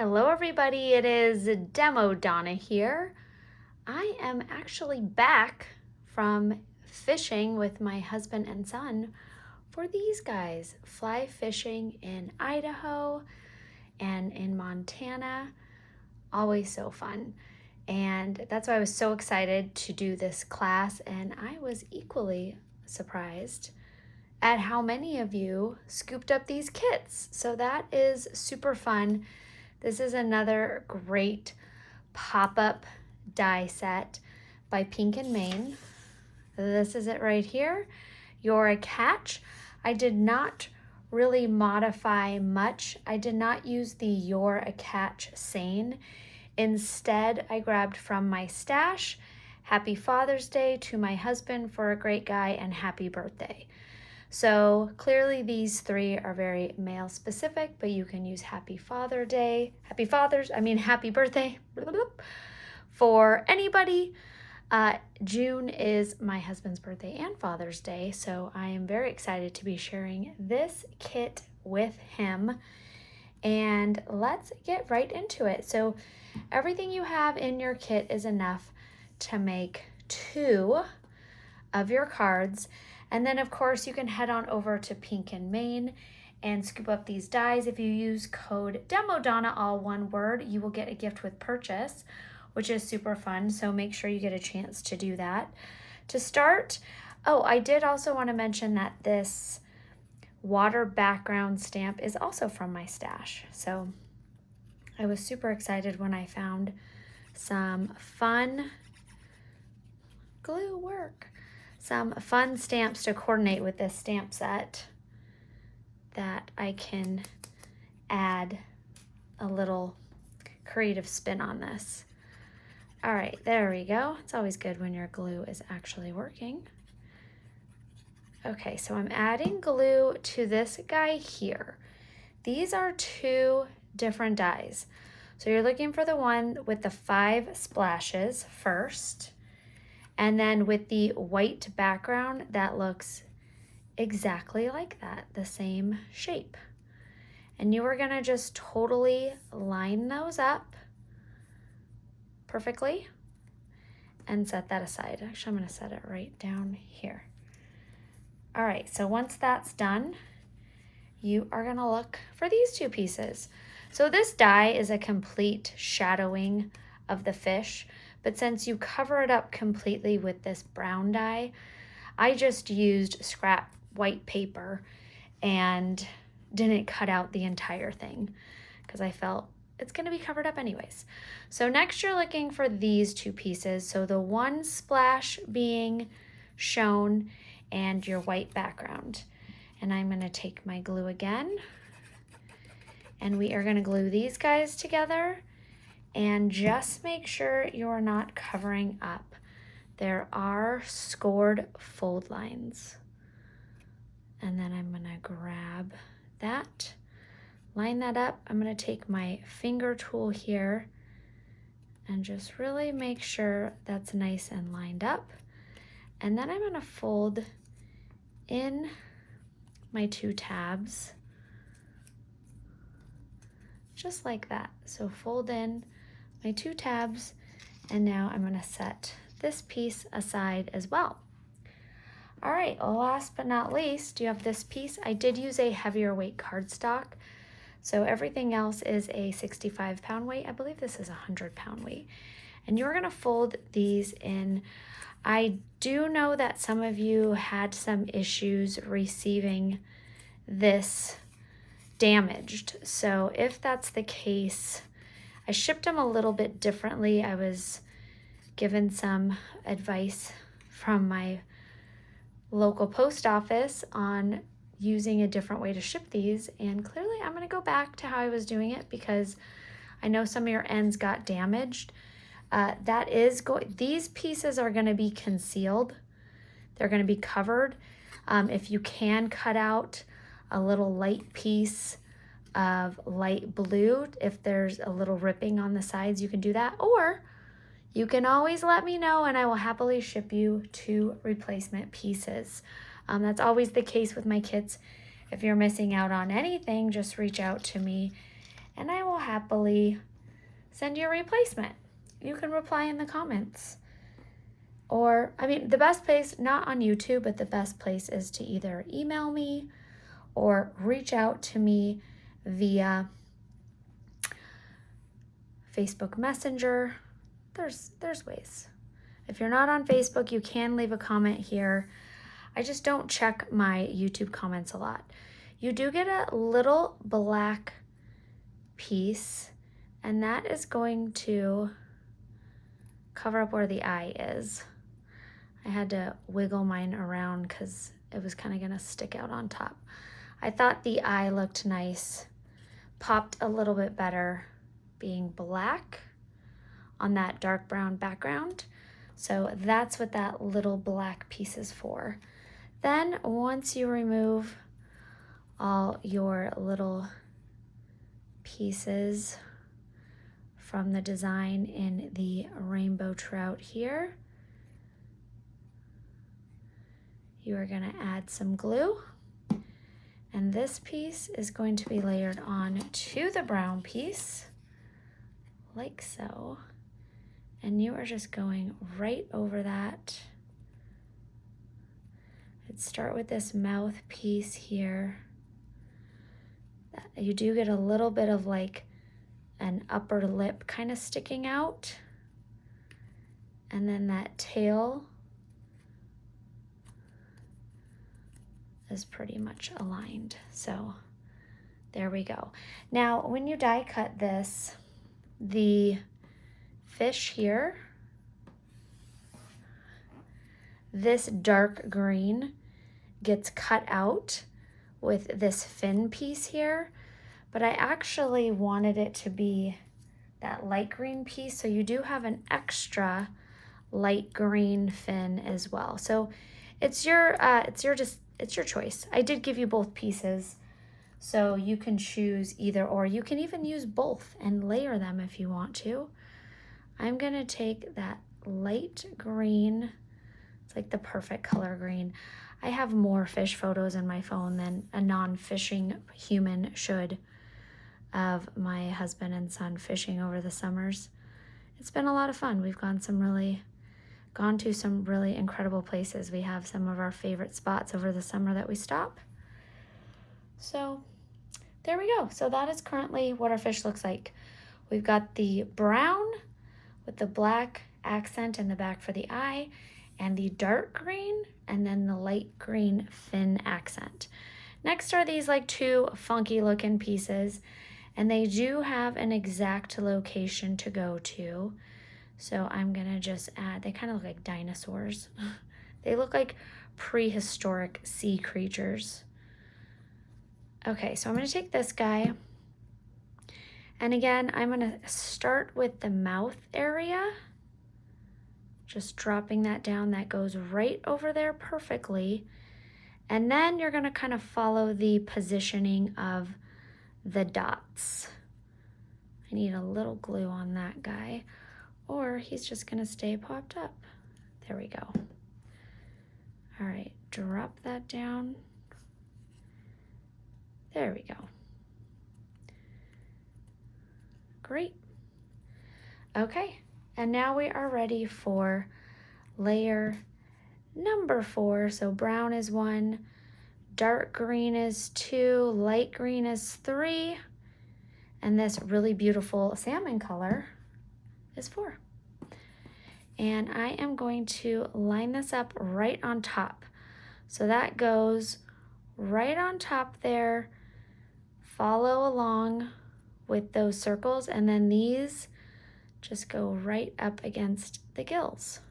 Hello everybody, it is Demo Donna here. I am actually back from fishing with my husband and son for these guys, fly fishing in Idaho and in Montana. Always so fun. And that's why I was so excited to do this class, and I was equally surprised at how many of you scooped up these kits. So that is super fun. This is another great pop-up die set by Pink and Main. This is it right here. You're a Catch. I did not really modify much. I did not use the You're a Catch seine. Instead, I grabbed from my stash, Happy Father's Day to my husband for a great guy and happy birthday. So clearly these three are very male specific, but you can use happy birthday for anybody. June is my husband's birthday and Father's Day, so I am very excited to be sharing this kit with him. And let's get right into it. So everything you have in your kit is enough to make 2 of your cards. And then of course you can head on over to Pink and Main and scoop up these dies. If you use code DEMODONNA, all one word, you will get a gift with purchase, which is super fun. So make sure you get a chance to do that. To start, I did also want to mention that this water background stamp is also from my stash. So I was super excited when I found some fun glue work. Some fun stamps to coordinate with this stamp set that I can add a little creative spin on this. All right, there we go. It's always good when your glue is actually working. Okay, so I'm adding glue to this guy here. These are 2 different dies. So you're looking for the one with the 5 splashes first. And then with the white background, that looks exactly like that, the same shape. And you are gonna just totally line those up perfectly and set that aside. Actually, I'm gonna set it right down here. All right, so once that's done, you are gonna look for these 2 pieces. So this die is a complete shadowing of the fish. But since you cover it up completely with this brown dye, I just used scrap white paper and didn't cut out the entire thing because I felt it's going to be covered up anyways. So next you're looking for these 2 pieces. So the one splash being shown and your white background. And I'm going to take my glue again, and we are going to glue these guys together. And just make sure you're not covering up. There are scored fold lines. And then I'm gonna grab that, line that up. I'm gonna take my finger tool here and just really make sure that's nice and lined up. And then I'm gonna fold in my 2 tabs, just like that. So fold in my 2 tabs, and now I'm gonna set this piece aside as well. All right, last but not least, you have this piece. I did use a heavier weight cardstock, so everything else is a 65-pound weight. I believe this is a 100-pound weight. And you're gonna fold these in. I do know that some of you had some issues receiving this damaged. So if that's the case, I shipped them a little bit differently. I was given some advice from my local post office on using a different way to ship these, and clearly I'm going to go back to how I was doing it because I know some of your ends got damaged. These pieces are going to be concealed. They're going to be covered. If you can cut out a little light piece of light blue, if there's a little ripping on the sides, you can do that, or you can always let me know and I will happily ship you 2 replacement pieces. That's always the case with my kits. If you're missing out on anything, just reach out to me and I will happily send you a replacement. You can reply in the comments. Or, I mean, the best place, not on YouTube, but the best place is to either email me or reach out to me via Facebook Messenger. There's ways. If you're not on Facebook, you can leave a comment here. I just don't check my YouTube comments a lot. You do get a little black piece, and that is going to cover up where the eye is. I had to wiggle mine around because it was kind of gonna stick out on top. I thought the eye looked nice, popped a little bit better being black on that dark brown background. So that's what that little black piece is for. Then once you remove all your little pieces from the design in the rainbow trout here, you are going to add some glue, and this piece is going to be layered on to the brown piece like so, and you are just going right over that. Let's start with this mouth piece here. You do get a little bit of like an upper lip kind of sticking out, and then that tail is pretty much aligned. So there we go. Now when you die cut this, the fish here, this dark green gets cut out with this fin piece here, but I actually wanted it to be that light green piece, so you do have an extra light green fin as well. So it's your choice. I did give you both pieces, so you can choose either or. You can even use both and layer them if you want to. I'm gonna take that light green. It's like the perfect color green. I have more fish photos in my phone than a non-fishing human should of my husband and son fishing over the summers. It's been a lot of fun. We've gone to some really incredible places. We have some of our favorite spots over the summer that we stop. So there we go. So that is currently what our fish looks like. We've got the brown with the black accent in the back for the eye, and the dark green, and then the light green fin accent. Next are these like two funky looking pieces, and they do have an exact location to go to. So I'm gonna just add, they kind of look like dinosaurs. They look like prehistoric sea creatures. Okay, so I'm gonna take this guy, and again, I'm gonna start with the mouth area, just dropping that down. That goes right over there perfectly. And then you're gonna kind of follow the positioning of the dots. I need a little glue on that guy, or he's just gonna stay popped up. There we go. All right, drop that down. There we go. Great. Okay, and now we are ready for layer number 4. So brown is 1, dark green is 2, light green is 3, and this really beautiful salmon color is 4. And I am going to line this up right on top. So that goes right on top there. Follow along with those circles, and then these just go right up against the gills.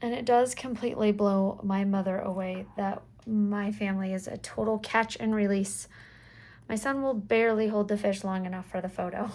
And it does completely blow my mother away that my family is a total catch and release. My son will barely hold the fish long enough for the photo.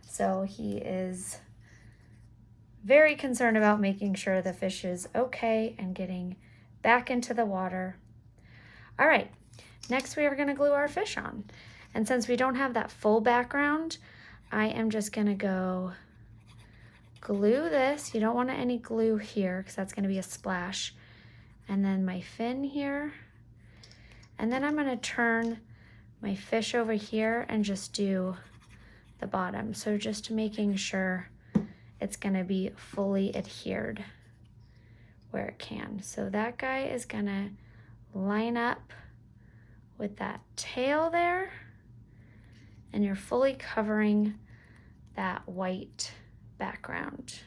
So he is very concerned about making sure the fish is okay and getting back into the water. All right, next we are gonna glue our fish on. And since we don't have that full background, I am just gonna go glue this. You don't want any glue here because that's gonna be a splash. And then my fin here. And then I'm gonna turn my fish over here and just do the bottom. So just making sure it's gonna be fully adhered where it can. So that guy is gonna line up with that tail there, and you're fully covering that white background.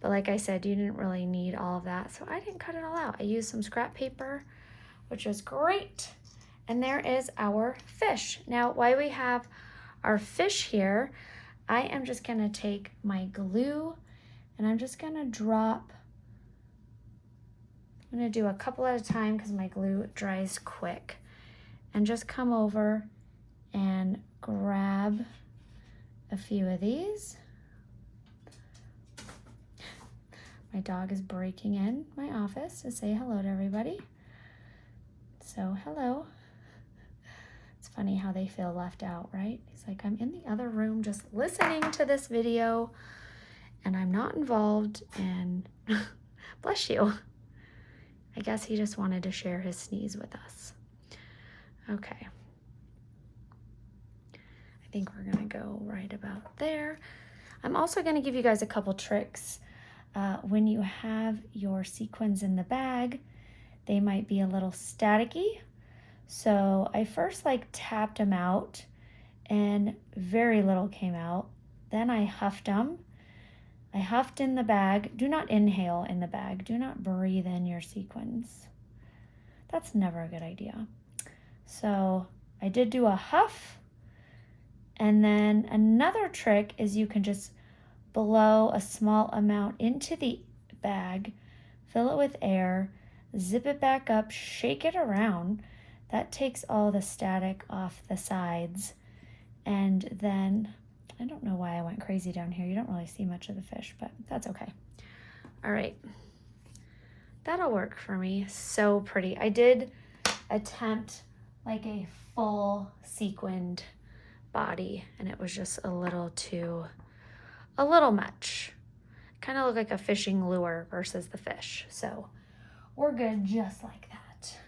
But like I said, you didn't really need all of that, so I didn't cut it all out. I used some scrap paper, which is great. And there is our fish. Now, while we have our fish here, I am just gonna take my glue and I'm just gonna drop, I'm gonna do a couple at a time because my glue dries quick, and just come over and grab a few of these. My dog is breaking in my office to say hello to everybody. So hello. It's funny how they feel left out, right? He's like, I'm in the other room just listening to this video and I'm not involved, and bless you. I guess he just wanted to share his sneeze with us. Okay. I think we're gonna go right about there. I'm also gonna give you guys a couple tricks. When you have your sequins in the bag, they might be a little staticky. So I first tapped them out and very little came out. Then I huffed them. I huffed in the bag. Do not inhale in the bag. Do not breathe in your sequins. That's never a good idea. So I did do a huff. And then another trick is you can just blow a small amount into the bag, fill it with air, zip it back up, shake it around. That takes all the static off the sides. And then, I don't know why I went crazy down here. You don't really see much of the fish, but that's okay. All right, that'll work for me. So pretty. I did attempt like a full sequined body, and it was just a little much. Kind of look like a fishing lure versus the fish. So we're good just like that.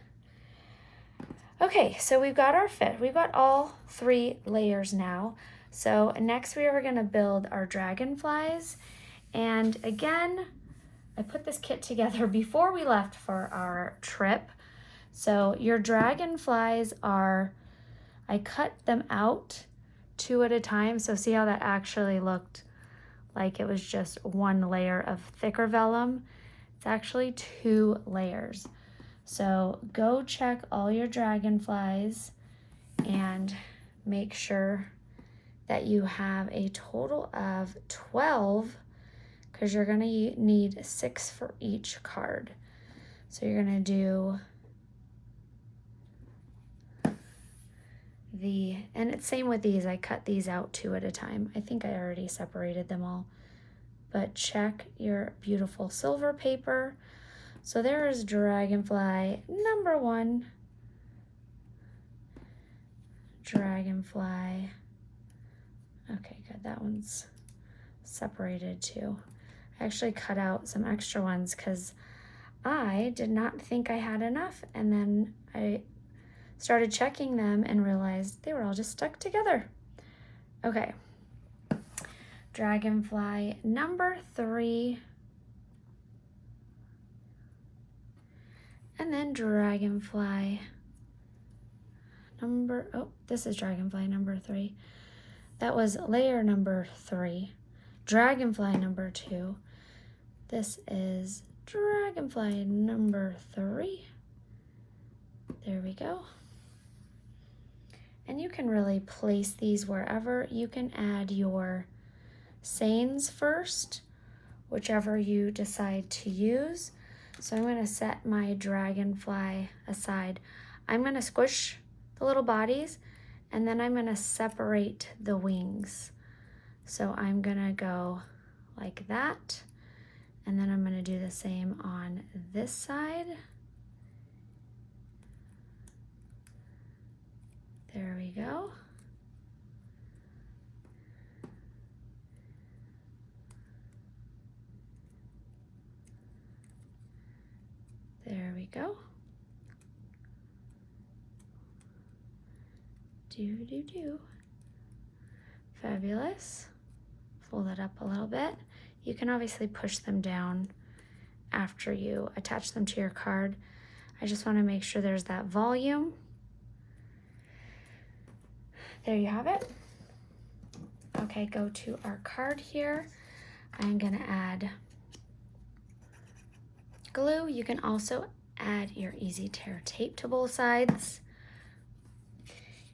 Okay, so we've got our fish. We've got all 3 layers now. So next we are gonna build our dragonflies. And again, I put this kit together before we left for our trip. So your dragonflies are, I cut them out 2 at a time. So see how that actually looked like it was just 1 layer of thicker vellum? It's actually 2 layers. So go check all your dragonflies and make sure that you have a total of 12, because you're gonna need 6 for each card. So you're gonna do and it's same with these, I cut these out 2 at a time. I think I already separated them all, but check your beautiful silver paper. So there is dragonfly number 1, dragonfly. Okay, good, that one's separated too. I actually cut out some extra ones because I did not think I had enough, and then I started checking them and realized they were all just stuck together. Okay, dragonfly number 3, and then dragonfly number, oh, this is dragonfly number 3. That was layer number 3. Dragonfly number 2. This is dragonfly number 3. There we go. And you can really place these wherever. You can add your seines first, whichever you decide to use. So I'm going to set my dragonfly aside. I'm going to squish the little bodies, and then I'm going to separate the wings. So I'm going to go like that, and then I'm going to do the same on this side. There we go. There we go. Do. Fabulous. Fold it up a little bit. You can obviously push them down after you attach them to your card. I just want to make sure there's that volume. There you have it. Okay, go to our card here. I'm gonna add glue. You can also add your easy tear tape to both sides.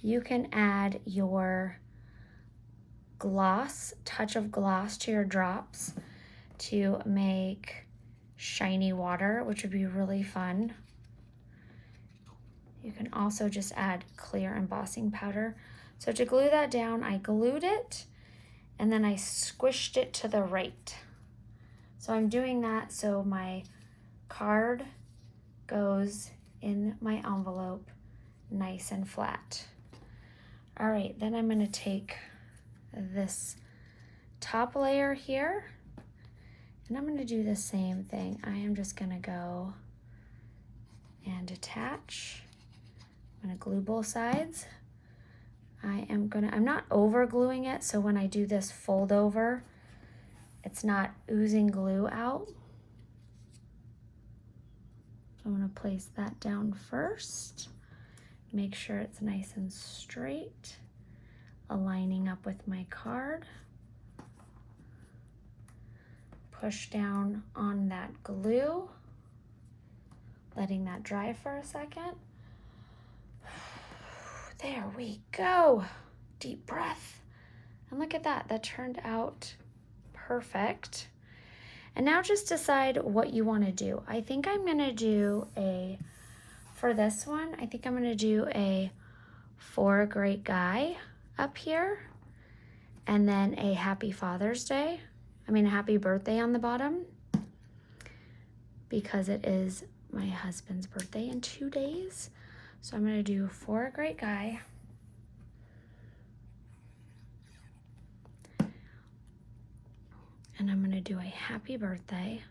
You can add your gloss, touch of gloss to your drops to make shiny water, which would be really fun. You can also just add clear embossing powder. So to glue that down, I glued it and then I squished it to the right. So I'm doing that so my card goes in my envelope nice and flat. All right, then I'm gonna take this top layer here and I'm gonna do the same thing. I am just gonna go and attach. I'm gonna glue both sides. I'm not over gluing it, so when I do this fold over, it's not oozing glue out. So I'm gonna place that down first. Make sure it's nice and straight, aligning up with my card. Push down on that glue, letting that dry for a second. There we go. Deep breath. And look at that, that turned out perfect. And now just decide what you want to do. I think I'm gonna do for this one, I think I'm gonna do a For a Great Guy up here, and then a Happy Father's Day. A happy birthday on the bottom, because it is my husband's birthday in 2 days. So I'm gonna do For a Great Guy. And I'm gonna do a happy birthday.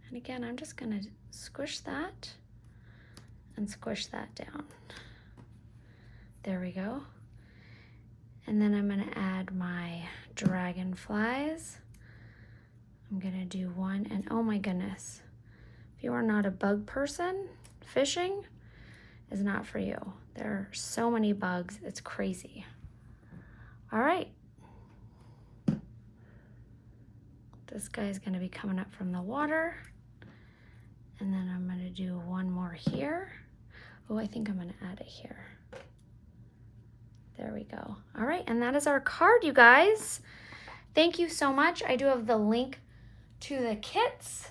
And again, I'm just gonna squish that and squish that down. There we go. And then I'm gonna add my dragonflies. I'm gonna do one, and oh my goodness, if you are not a bug person, fishing is not for you. There are so many bugs, it's crazy. All right. This guy's gonna be coming up from the water. And then I'm gonna do one more here. Oh, I think I'm gonna add it here. There we go. All right, and that is our card, you guys. Thank you so much. I do have the link to the kits,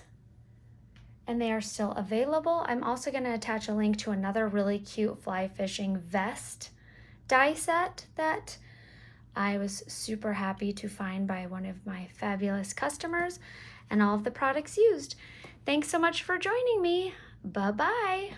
and they are still available. I'm also gonna attach a link to another really cute fly fishing vest die set that I was super happy to find by one of my fabulous customers, and all of the products used. Thanks so much for joining me. Bye-bye.